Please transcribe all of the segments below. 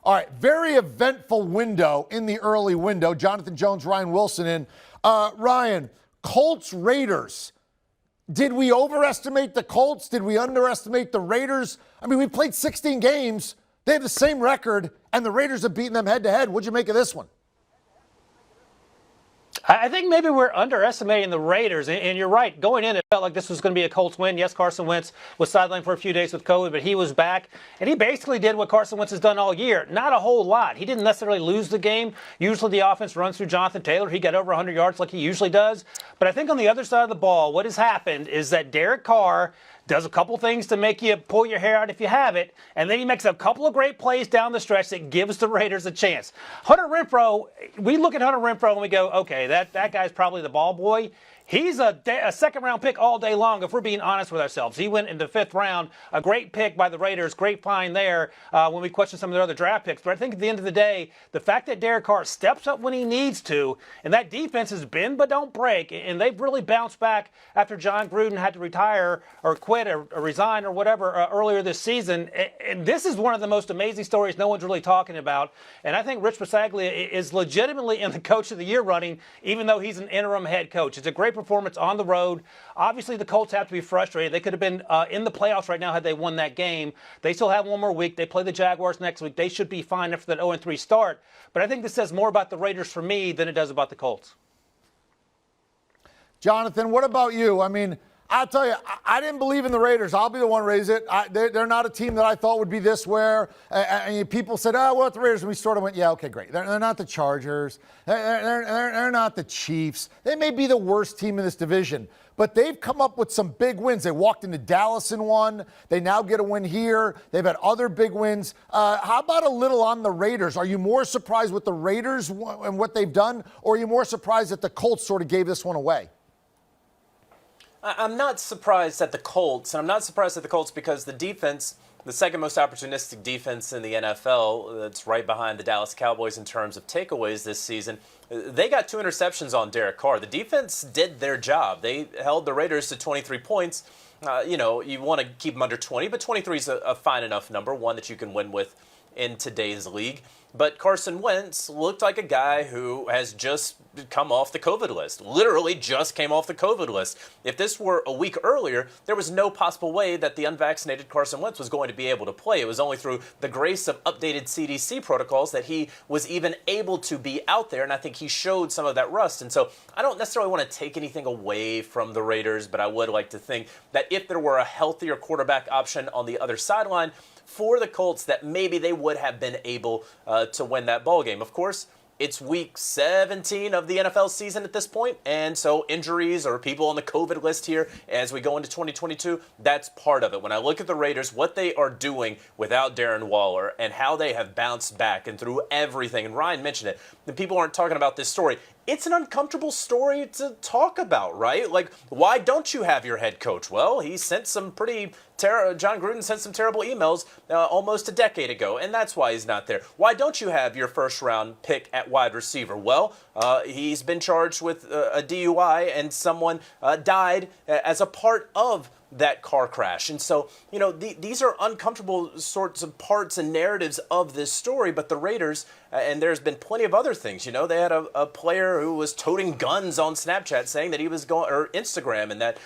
All right, very eventful window in the early window. Jonathan Jones, Ryan Wilson in. Ryan, Colts, Raiders. Did we overestimate the Colts? Did we underestimate the Raiders? I mean, we played 16 games. They have the same record, and the Raiders have beaten them head-to-head. What'd you make of this one? I think maybe we're underestimating the Raiders, and you're right. Going in, it felt like this was going to be a Colts win. Yes, Carson Wentz was sidelined for a few days with COVID, but he was back, and he basically did what Carson Wentz has done all year. Not a whole lot. He didn't necessarily lose the game. Usually the offense runs through Jonathan Taylor. He got over 100 yards like he usually does. But I think on the other side of the ball, what has happened is that Derek Carr does a couple things to make you pull your hair out if you have it, and then he makes a couple of great plays down the stretch that gives the Raiders a chance. Hunter Renfrow, we look at Hunter Renfrow and we go, okay, that guy's probably the ball boy. He's a second-round pick all day long, if we're being honest with ourselves. He went in the 5th round, a great pick by the Raiders, great find there when we question some of their other draft picks. But I think at the end of the day, the fact that Derek Carr steps up when he needs to, and that defense has bend but don't break, and they've really bounced back after John Gruden had to retire or quit or resign or whatever earlier this season. And this is one of the most amazing stories no one's really talking about. And I think Rich Bisaglia is legitimately in the Coach of the Year running, even though he's an interim head coach. It's a great performance on the road. Obviously, the Colts have to be frustrated. They could have been in the playoffs right now had they won that game. They still have one more week. They play the Jaguars next week. They should be fine after that 0-3 start. But I think this says more about the Raiders for me than it does about the Colts. Jonathan, what about you? I mean, I'll tell you, I didn't believe in the Raiders. I'll be the one to raise it. They're not a team that I thought would be this where people said, oh, well, the Raiders. And we sort of went, yeah, okay, great. They're not the Chargers. They're not the Chiefs. They may be the worst team in this division. But they've come up with some big wins. They walked into Dallas and won. They now get a win here. They've had other big wins. How about a little on the Raiders? Are you more surprised with the Raiders and what they've done, or are you more surprised that the Colts sort of gave this one away? I'm not surprised at the Colts, and I'm not surprised at the Colts because the defense, the second most opportunistic defense in the NFL, that's right behind the Dallas Cowboys in terms of takeaways this season, they got 2 interceptions on Derek Carr. The defense did their job. They held the Raiders to 23 points. You want to keep them under 20, but 23 is a fine enough number, one that you can win with in today's league. But Carson Wentz looked like a guy who has just come off the COVID list, literally just came off the COVID list. If this were a week earlier, there was no possible way that the unvaccinated Carson Wentz was going to be able to play. It was only through the grace of updated CDC protocols that he was even able to be out there, and I think he showed some of that rust. And so I don't necessarily want to take anything away from the Raiders, but I would like to think that if there were a healthier quarterback option on the other sideline for the Colts, that maybe they would have been able to win that ball game. Of course, it's week 17 of the NFL season at this point, and so injuries or people on the COVID list here as we go into 2022, that's part of it. When I look at the Raiders, what they are doing without Darren Waller and how they have bounced back and through everything, and Ryan mentioned it, the people aren't talking about this story. It's an uncomfortable story to talk about, right? Like, why don't you have your head coach? Well, he sent some John Gruden sent some terrible emails almost a decade ago, and that's why he's not there. Why don't you have your first-round pick at wide receiver? Well, he's been charged with a DUI, and someone died as a part of that car crash. And so, these are uncomfortable sorts of parts and narratives of this story, but the Raiders, and there's been plenty of other things, they had a player who was toting guns on Snapchat saying that he was or Instagram, and that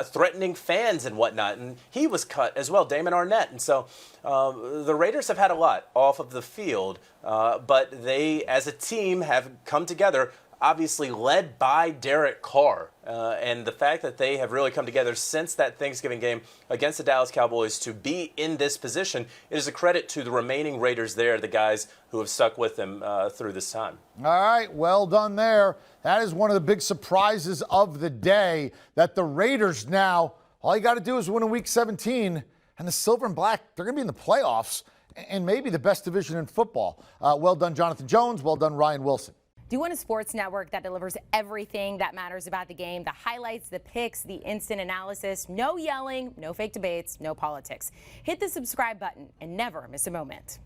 threatening fans and whatnot, and he was cut as well, Damon Arnett. And so the Raiders have had a lot off of the field, but they, as a team, have come together, obviously led by Derek Carr. And the fact that they have really come together since that Thanksgiving game against the Dallas Cowboys to be in this position, it is a credit to the remaining Raiders there, the guys who have stuck with them through this time. All right, well done there. That is one of the big surprises of the day, that the Raiders now, all you got to do is win in Week 17, and the Silver and Black, they're going to be in the playoffs and maybe the best division in football. Well done, Jonathan Jones. Well done, Ryan Wilson. Do you want a sports network that delivers everything that matters about the game? The highlights, the picks, the instant analysis, no yelling, no fake debates, no politics. Hit the subscribe button and never miss a moment.